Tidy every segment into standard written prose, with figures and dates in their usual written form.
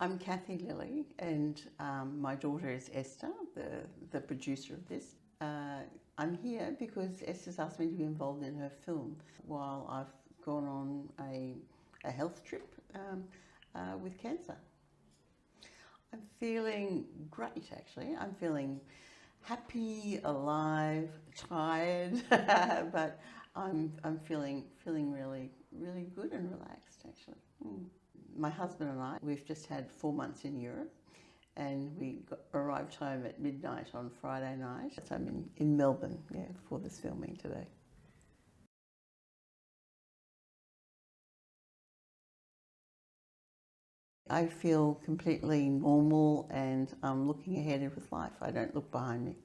I'm Kathy Lilly, and my daughter is Esther, the producer of this. I'm here because Esther's asked me to be involved in her film while I've gone on a health trip with cancer. I'm feeling great, actually. I'm feeling happy, alive, tired, but I'm feeling really good and relaxed, actually. My husband and I, we've just had 4 months in Europe, and we arrived home at midnight on Friday night. So I'm in Melbourne, for this filming today. I feel completely normal, and I'm looking ahead with life. I don't look behind me.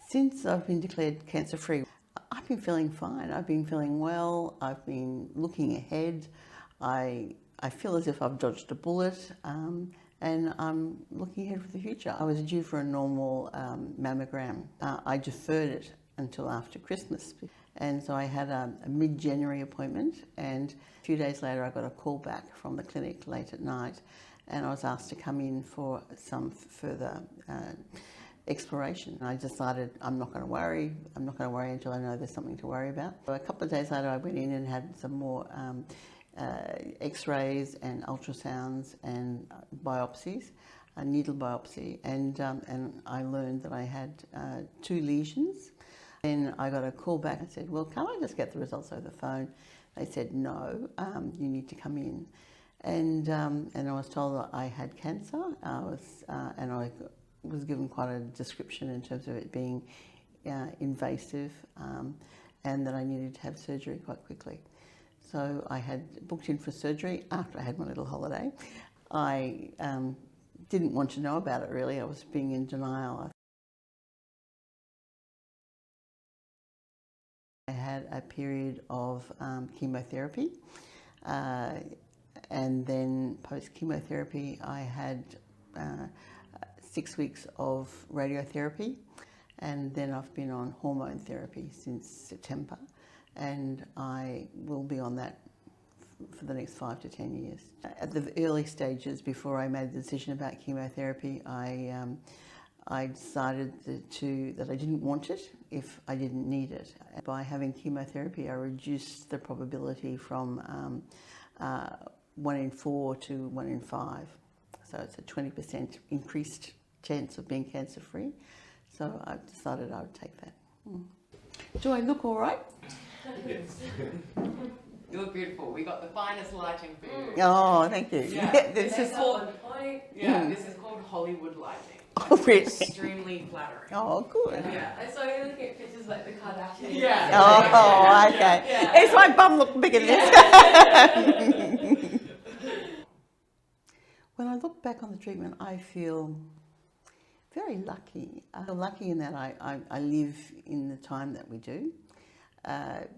Since I've been declared cancer-free, I've been feeling fine. I've been feeling well. I've been looking ahead. I feel as if I've dodged a bullet, and I'm looking ahead for the future. I was due for a normal mammogram. I deferred it until after Christmas, and so I had a mid-January appointment, and a few days later I got a call back from the clinic late at night, and I was asked to come in for some further exploration. And I decided I'm not going to worry. I'm not going to worry until I know there's something to worry about. So a couple of days later I went in and had some more X-rays and ultrasounds and biopsies, a needle biopsy, and I learned that I had 2 lesions. Then I got a call back and said, well, can't I just get the results over the phone? They said, no, you need to come in. And I was told that I had cancer. I was given quite a description in terms of it being invasive, and that I needed to have surgery quite quickly. So I had booked in for surgery after I had my little holiday. I didn't want to know about it, really. I was being in denial. I had a period of chemotherapy, and then post-chemotherapy I had 6 weeks of radiotherapy, and then I've been on hormone therapy since September, and I will be on that for the next 5 to 10 years. At the early stages, before I made the decision about chemotherapy, I decided that I didn't want it if I didn't need it. By having chemotherapy, I reduced the probability from 1 in 4 to 1 in 5. So it's a 20% increased chance of being cancer-free. So I decided I would take that. Do I look all right? Yes. You look beautiful. We got the finest lighting for you. Oh, thank you. Yeah. This is called This is called Hollywood lighting. Oh, really? Extremely flattering. Oh, good. Yeah. I saw you looking at pictures like the Kardashians. Yeah. Oh, okay. Yeah. Is my bum look bigger than this? When I look back on the treatment, I feel very lucky. I feel lucky in that I live in the time that we do,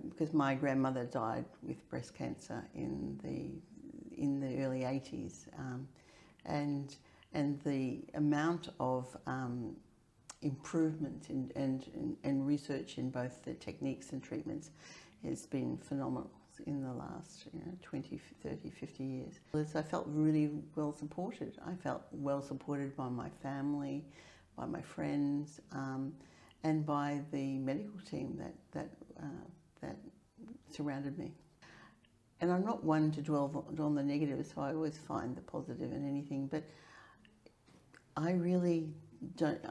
because my grandmother died with breast cancer in the early 80s, and the amount of improvement and research in both the techniques and treatments has been phenomenal in the last 20, 30, 50 years. I felt really well supported. I felt well supported by my family, by my friends, and by the medical team that surrounded me. And I'm not one to dwell on the negative, so I always find the positive in anything, but I really don't,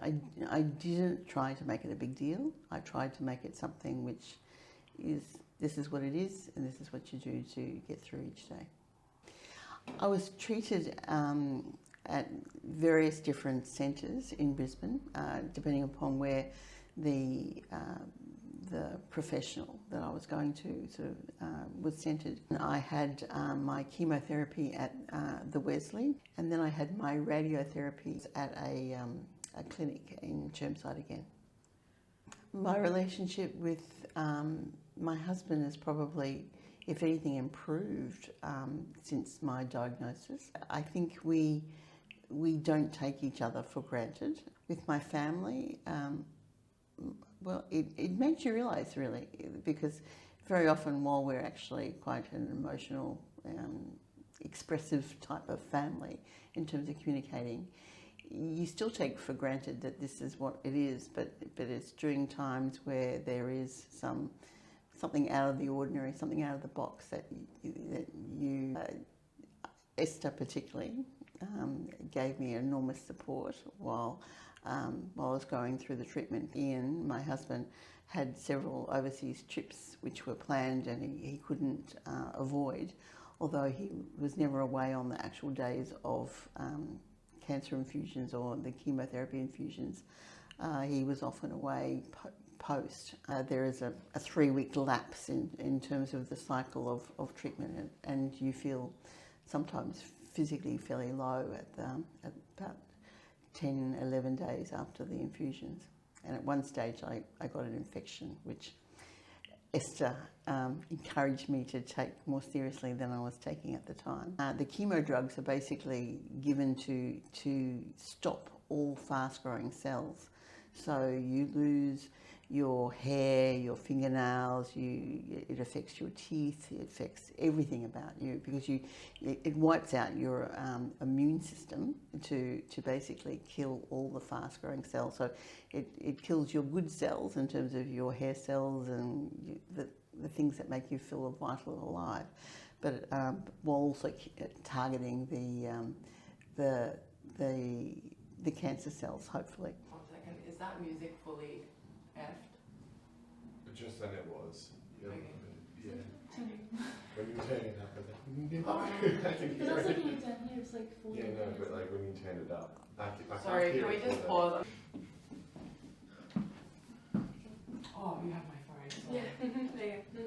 I didn't try to make it a big deal. I tried to make it something which is, this is what it is, and this is what you do to get through each day. I was treated at various different centres in Brisbane, depending upon where the professional that I was going to was centred. I had my chemotherapy at the Wesley, and then I had my radiotherapy at a clinic in Chermside again. My relationship with my husband has probably, if anything, improved since my diagnosis. I think we don't take each other for granted. With my family, well, it makes you realise, really, because very often while we're actually quite an emotional expressive type of family in terms of communicating. You still take for granted that this is what it is, but it's during times where there is something out of the ordinary, something out of the box that you Esther particularly gave me enormous support while I was going through the treatment. Ian, my husband, had several overseas trips which were planned and he couldn't avoid, although he was never away on the actual days of cancer infusions or the chemotherapy infusions. He was often away post. There is a 3-week lapse in terms of the cycle of treatment, and you feel sometimes physically fairly low at about 10, 11 days after the infusions. And at one stage I got an infection which Esther encouraged me to take more seriously than I was taking at the time. The chemo drugs are basically given to stop all fast-growing cells. So you lose your hair, your fingernails, it affects your teeth, it affects everything about you, because it wipes out your immune system to basically kill all the fast-growing cells. So it kills your good cells in terms of your hair cells and the things that make you feel vital and alive, but while also targeting the cancer cells, hopefully. 1 second, is that music fully effed? Just then it was. Yeah. Okay. Yeah. When you turn it up, I think But also when you down here, it's like 40. yeah, no, but like when you turn it up, I can't Sorry, hear can we it just all pause? Oh, you have my phone. Yeah. Sorry. There you go.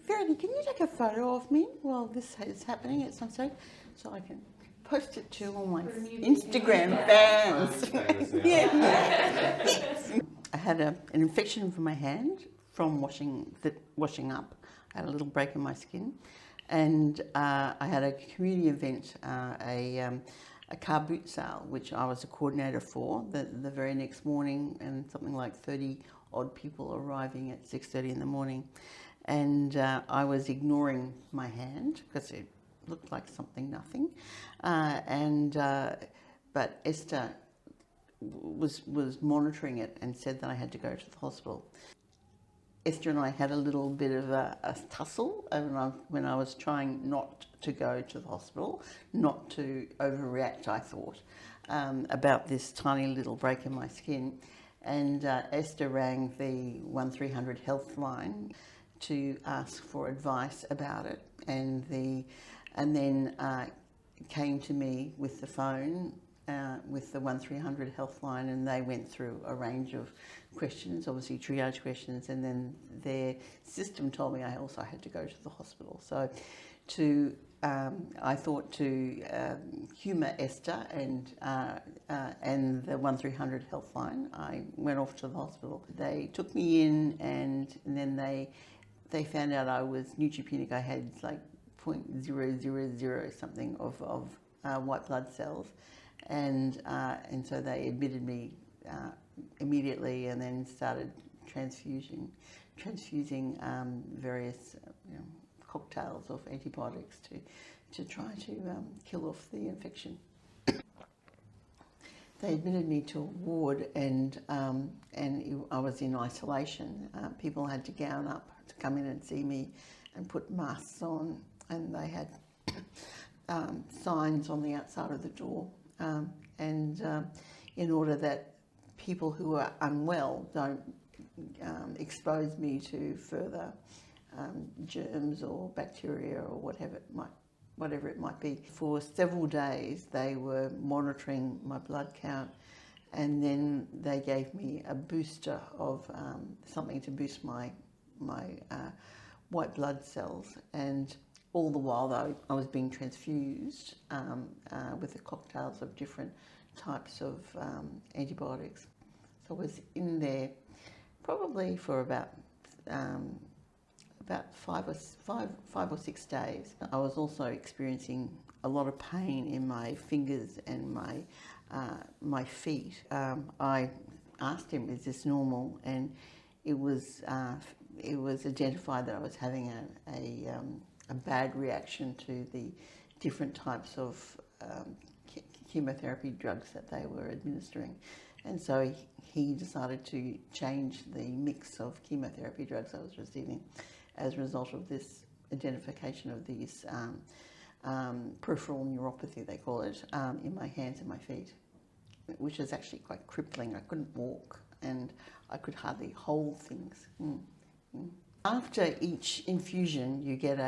Verity, can you take a photo of me while this is happening at some stage so I can post it to all my For the music. Instagram Yeah. fans? famous now. Yeah. I had an infection from my hand from washing up. I had a little break in my skin, and I had a community event, a car boot sale, which I was a coordinator for the very next morning, and something like 30 odd people arriving at 6:30 in the morning. And I was ignoring my hand because it looked like nothing. But Esther was monitoring it and said that I had to go to the hospital. Esther and I had a little bit of a tussle when I was trying not to go to the hospital, not to overreact, I thought, about this tiny little break in my skin. And Esther rang the 1300 health line to ask for advice about it, and then came to me with the phone with the 1300 health line, and they went through a range of questions, obviously triage questions, and then their system told me I also had to go to the hospital. So I thought to humour Esther and the 1300 health line, I went off to the hospital. They took me in, and then they found out I was neutropenic. I had like 0.000 something of white blood cells, and so they admitted me immediately, and then started transfusing various cocktails of antibiotics to try to kill off the infection. They admitted me to a ward, and I was in isolation. People had to gown up to come in and see me and put masks on, and they had signs on the outside of the door, in order that people who are unwell don't expose me to further germs or bacteria or whatever it might be. For several days they were monitoring my blood count, and then they gave me a booster of something to boost my white blood cells, and all the while though I was being transfused with the cocktails of different types of antibiotics. So I was in there probably for about 5 or 6 days. I was also experiencing a lot of pain in my fingers and my feet. I asked him, "Is this normal?" And it was identified that I was having a bad reaction to the different types of chemotherapy drugs that they were administering. And so he decided to change the mix of chemotherapy drugs I was receiving as a result of this identification of these peripheral neuropathy, they call it, in my hands and my feet, which is actually quite crippling. I couldn't walk and I could hardly hold things. After each infusion, you get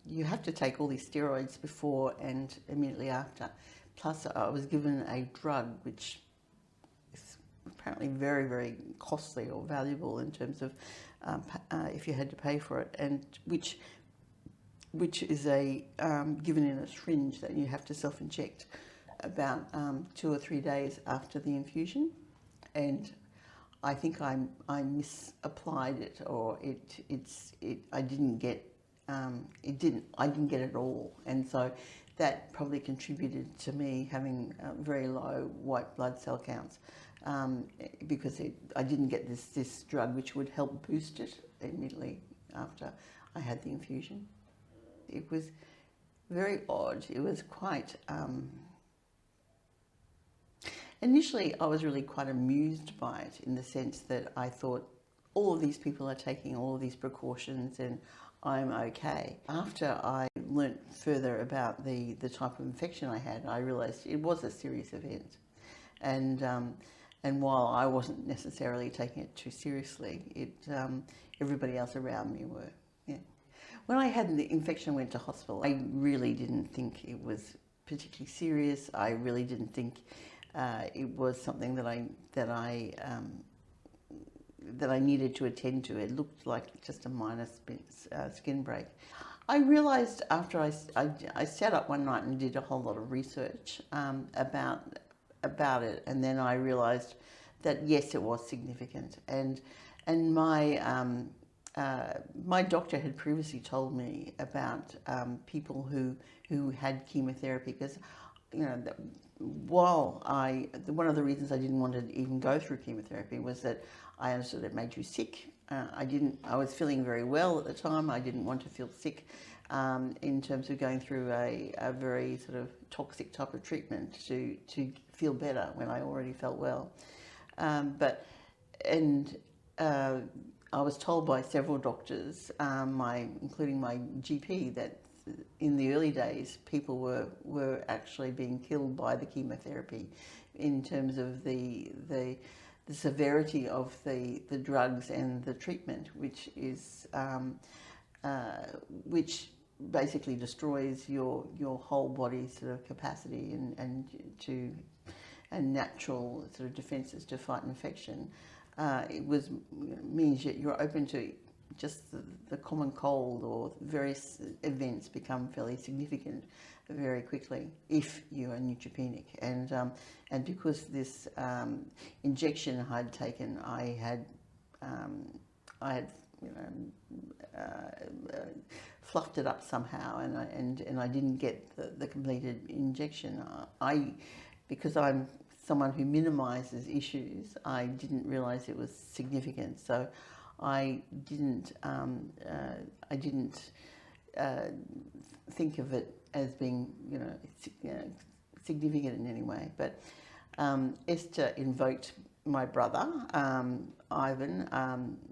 you have to take all these steroids before and immediately after. Plus, I was given a drug which is apparently very, very costly or valuable in terms of if you had to pay for it, and which is given in a syringe that you have to self-inject about 2 or 3 days after the infusion. And I think I misapplied it, or I didn't get it at all, and so that probably contributed to me having very low white blood cell counts, because I didn't get this drug which would help boost it immediately after I had the infusion. It was very odd. It was quite. Initially, I was really quite amused by it, in the sense that I thought, all of these people are taking all of these precautions and I'm okay. After I learnt further about the type of infection I had, I realised it was a serious event. And while I wasn't necessarily taking it too seriously, everybody else around me were. Yeah. When I had the infection and went to hospital, I really didn't think it was particularly serious. I really didn't think it was something that I needed to attend to. It looked like just a minor skin break. I realised after I sat up one night and did a whole lot of research about it, and then I realised that yes, it was significant, and my doctor had previously told me about people who had chemotherapy, because one of the reasons I didn't want to even go through chemotherapy was that I understood it made you sick. I was feeling very well at the time. I didn't want to feel sick in terms of going through a very sort of toxic type of treatment to feel better when I already felt well. I was told by several doctors, including my GP, that in the early days, people were actually being killed by the chemotherapy, in terms of the severity of the drugs and the treatment, which basically destroys your whole body's sort of capacity and natural sort of defences to fight infection. It means that you're open to just the common cold, or various events become fairly significant very quickly if you are neutropenic. And because this injection I'd taken, I had fluffed it up somehow, and I didn't get the completed injection. Because I'm someone who minimises issues, I didn't realise it was significant. So I didn't think of it as being significant in any way. But Esther invoked my brother Ivan.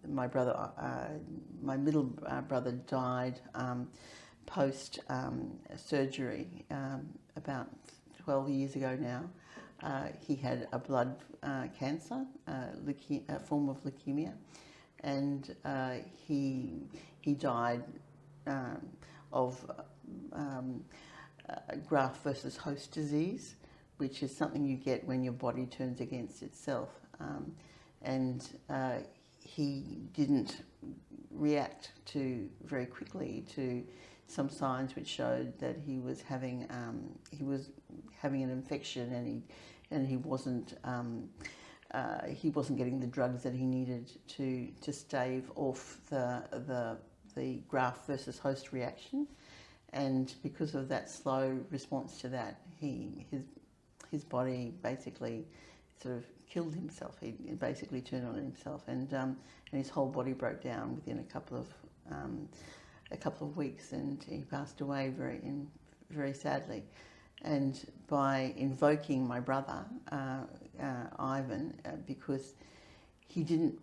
My middle brother died post surgery about 12 years ago now. He had a blood cancer, a form of leukemia, and he died of graft versus host disease, which is something you get when your body turns against itself. And he didn't react very quickly to some signs which showed that he was having an infection, and he wasn't getting the drugs that he needed to stave off the graft versus host reaction. And because of that slow response to that, his body basically sort of killed himself. He basically turned on himself, and his whole body broke down within a couple of a couple of weeks, and he passed away very sadly. And by invoking my brother, Ivan, because he didn't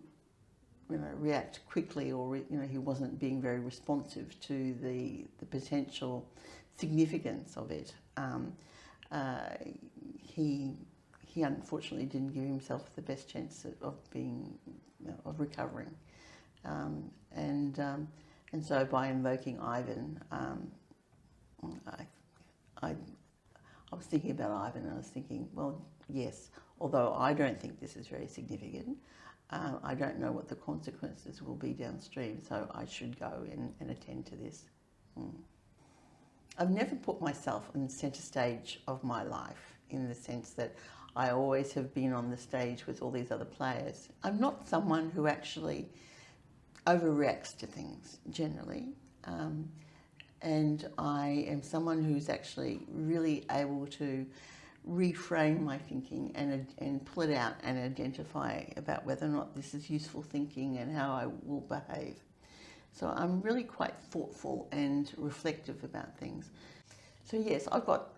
react quickly, or he wasn't being very responsive to the potential significance of it. He unfortunately didn't give himself the best chance of recovering, and so by invoking Ivan, I was thinking about Ivan, and I was thinking, well, yes, although I don't think this is very significant, I don't know what the consequences will be downstream, so I should go and attend to this. I've never put myself on the centre stage of my life, in the sense that I always have been on the stage with all these other players. I'm not someone who actually overreacts to things, generally. And I am someone who's actually really able to reframe my thinking and pull it out and identify about whether or not this is useful thinking and how I will behave. So I'm really quite thoughtful and reflective about things. So yes, I've got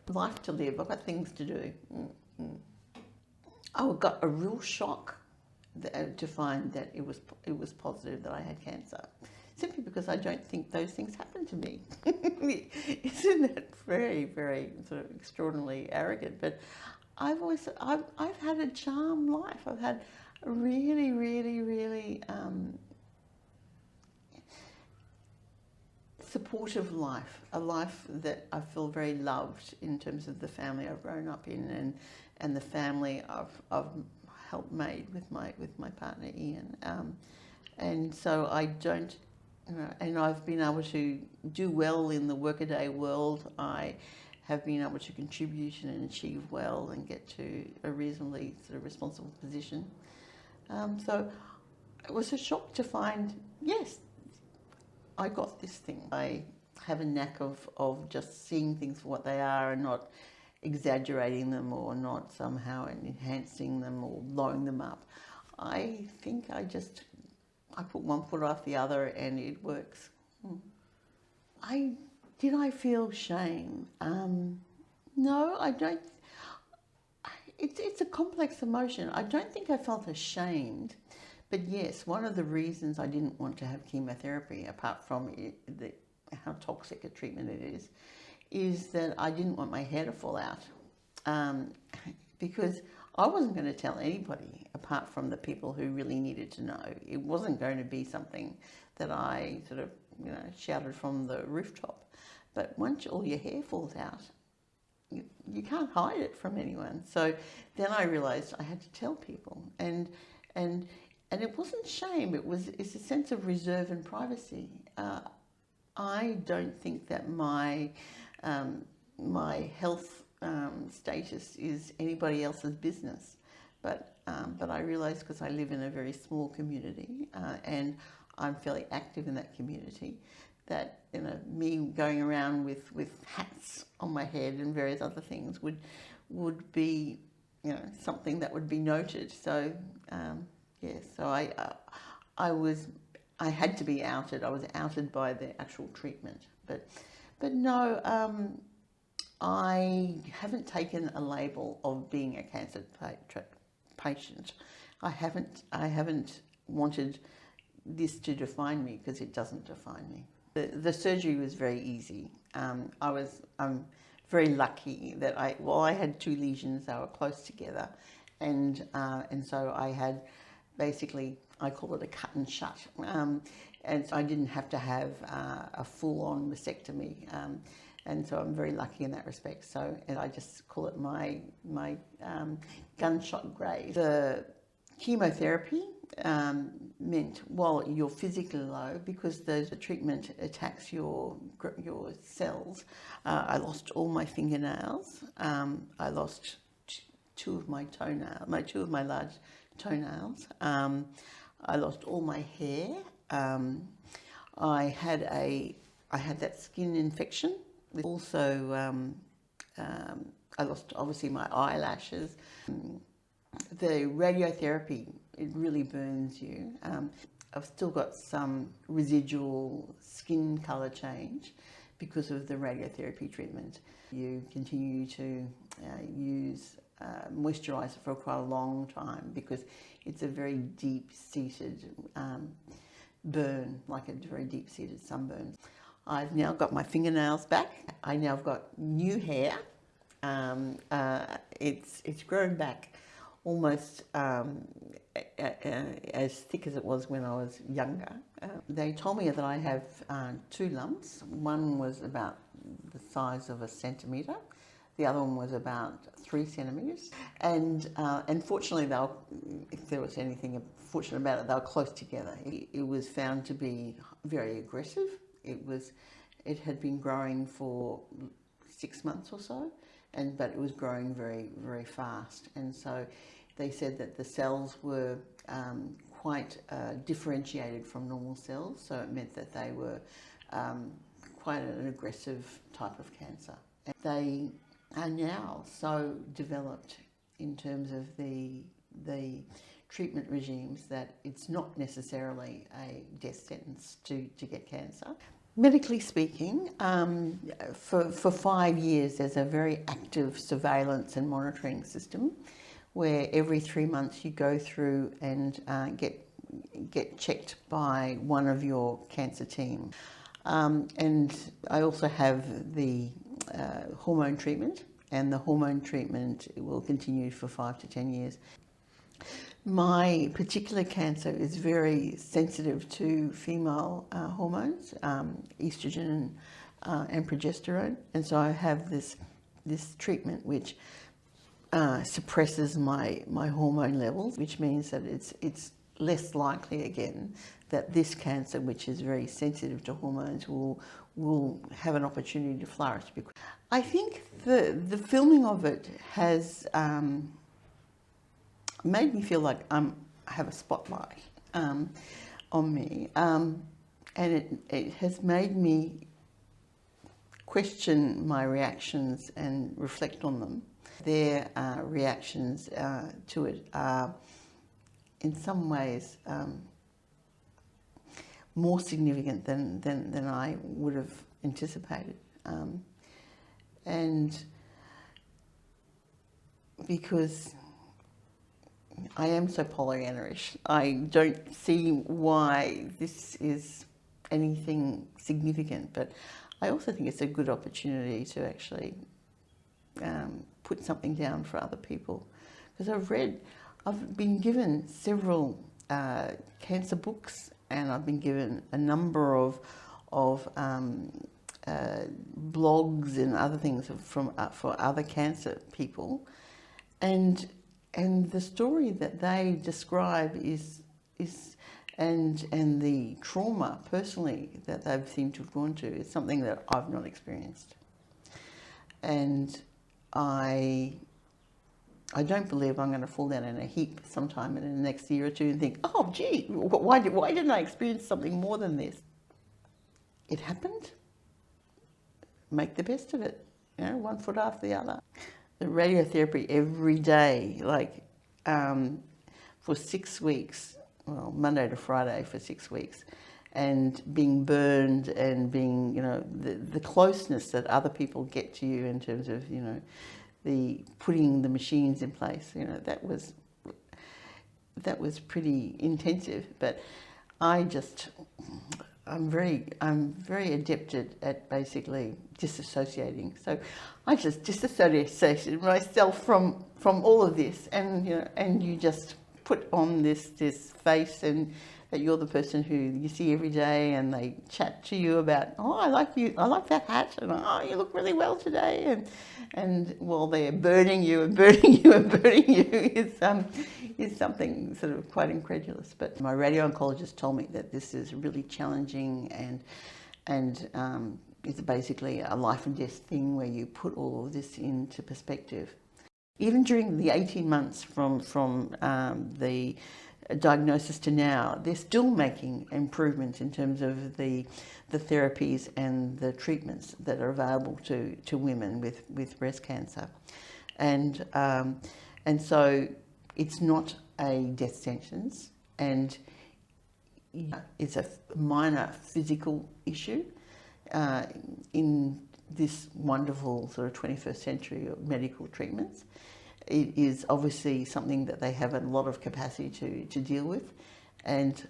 life to live. I've got things to do. I got a real shock to find that it was positive that I had cancer, simply because I don't think those things happen to me. Isn't that very, very sort of extraordinarily arrogant? But I've had a charmed life. I've had a really, really, really supportive life, a life that I feel very loved in terms of the family I've grown up in and the family I've helped made with my partner Ian, and so I don't, and I've been able to do well in the workaday world. I have been able to contribute and achieve well and get to a reasonably sort of responsible position. So it was a shock to find, yes, I got this thing. I have a knack of just seeing things for what they are and not exaggerating them or not somehow enhancing them or blowing them up. I think I put one foot off the other and it works. Did I feel shame? No, I don't. It's a complex emotion. I don't think I felt ashamed. But yes, one of the reasons I didn't want to have chemotherapy, apart from how toxic a treatment it is that I didn't want my hair to fall out, because I wasn't going to tell anybody apart from the people who really needed to know. It wasn't going to be something that I sort of shouted from the rooftop. But once all your hair falls out, you can't hide it from anyone. So then I realised I had to tell people, and it wasn't shame. It's a sense of reserve and privacy. I don't think that my health status is anybody else's business, but I realise, because I live in a very small community and I'm fairly active in that community, that me going around with hats on my head and various other things would be something that would be noted. So yes, so I had to be outed. I was outed by the actual treatment, but no, I haven't taken a label of being a cancer patient. I haven't wanted this to define me, because it doesn't define me. The surgery was very easy. I'm very lucky that I had 2 lesions. They were close together, and so I had basically, I call it a cut and shut, and so I didn't have to have a full-on mastectomy, and so I'm very lucky in that respect. So, and I just call it my gunshot grave. The chemotherapy meant, while you're physically low, because the treatment attacks your cells, I lost all my fingernails. I lost two of my large toenails. I lost all my hair. I had that skin infection. Also, I lost obviously my eyelashes. The radiotherapy, it really burns you. I've still got some residual skin colour change because of the radiotherapy treatment. You continue to use moisturiser for quite a long time because it's a very deep-seated burn, like a very deep-seated sunburn. I've now got my fingernails back. I now have got new hair. It's grown back almost as thick as it was when I was younger. They told me that I have 2 lumps. One was about the size of a centimetre. The other one was about 3 centimetres. And fortunately, if there was anything fortunate about it, they were close together. It was found to be very aggressive. It had been growing for 6 months or so, but it was growing very, very fast. And so they said that the cells were quite differentiated from normal cells, so it meant that they were quite an aggressive type of cancer. And they are now so developed in terms of the treatment regimes that it's not necessarily a death sentence to get cancer. Medically speaking, for 5 years there's a very active surveillance and monitoring system where every 3 months you go through and get checked by one of your cancer team. And I also have the hormone treatment, and the hormone treatment will continue for 5 to 10 years. My particular cancer is very sensitive to female hormones, estrogen and progesterone, and so I have this treatment which suppresses my hormone levels, which means that it's less likely again that this cancer, which is very sensitive to hormones, will have an opportunity to flourish. I think the filming of it has made me feel like I have a spotlight on me, and it has made me question my reactions and reflect on them. Their reactions to it are in some ways more significant than I would have anticipated, and because I am so Pollyanna-ish, I don't see why this is anything significant, but I also think it's a good opportunity to actually put something down for other people, because I've been given several cancer books, and I've been given a number of blogs and other things for other cancer people, and the story that they describe and the trauma personally that they've seemed to have gone to is something that I've not experienced, and I don't believe I'm going to fall down in a heap sometime in the next year or two and think, oh gee, why didn't I experience something more than this? It happened. Make the best of it, one foot after the other. The radiotherapy every day, like for 6 weeks, well, Monday to Friday for 6 weeks, and being burned and being, the closeness that other people get to you in terms of, the putting the machines in place, that was pretty intensive. But I'm very adept at basically disassociating. So I just disassociated myself from all of this, and you just put on this face, and that you're the person who you see every day, and they chat to you about, oh, I like that hat, and oh, you look really well today, and while they're burning you and burning you and burning you is something sort of quite incredulous. But my radio-oncologist told me that this is really challenging, and it's basically a life and death thing where you put all of this into perspective. Even during the 18 months from the diagnosis to now, they're still making improvements in terms of the therapies and the treatments that are available to women with breast cancer, and so it's not a death sentence, and It's a minor physical issue in this wonderful sort of 21st century of medical treatments. It is obviously something that they have a lot of capacity to deal with. And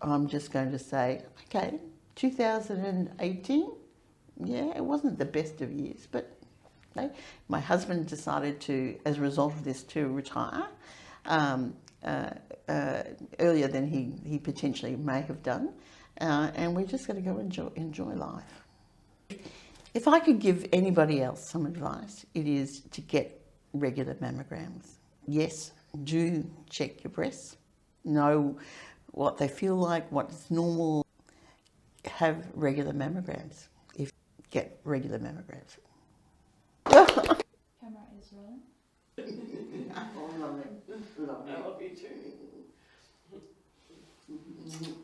I'm just going to say, okay, 2018, yeah, it wasn't the best of years, but my husband decided to, as a result of this, to retire earlier than he potentially may have done. And we're just going to go enjoy life. If I could give anybody else some advice, it is to get regular mammograms. Yes, do check your breasts, know what they feel like, what's normal. Have regular mammograms. Get regular mammograms. Camera is rolling. I love it. I love you too.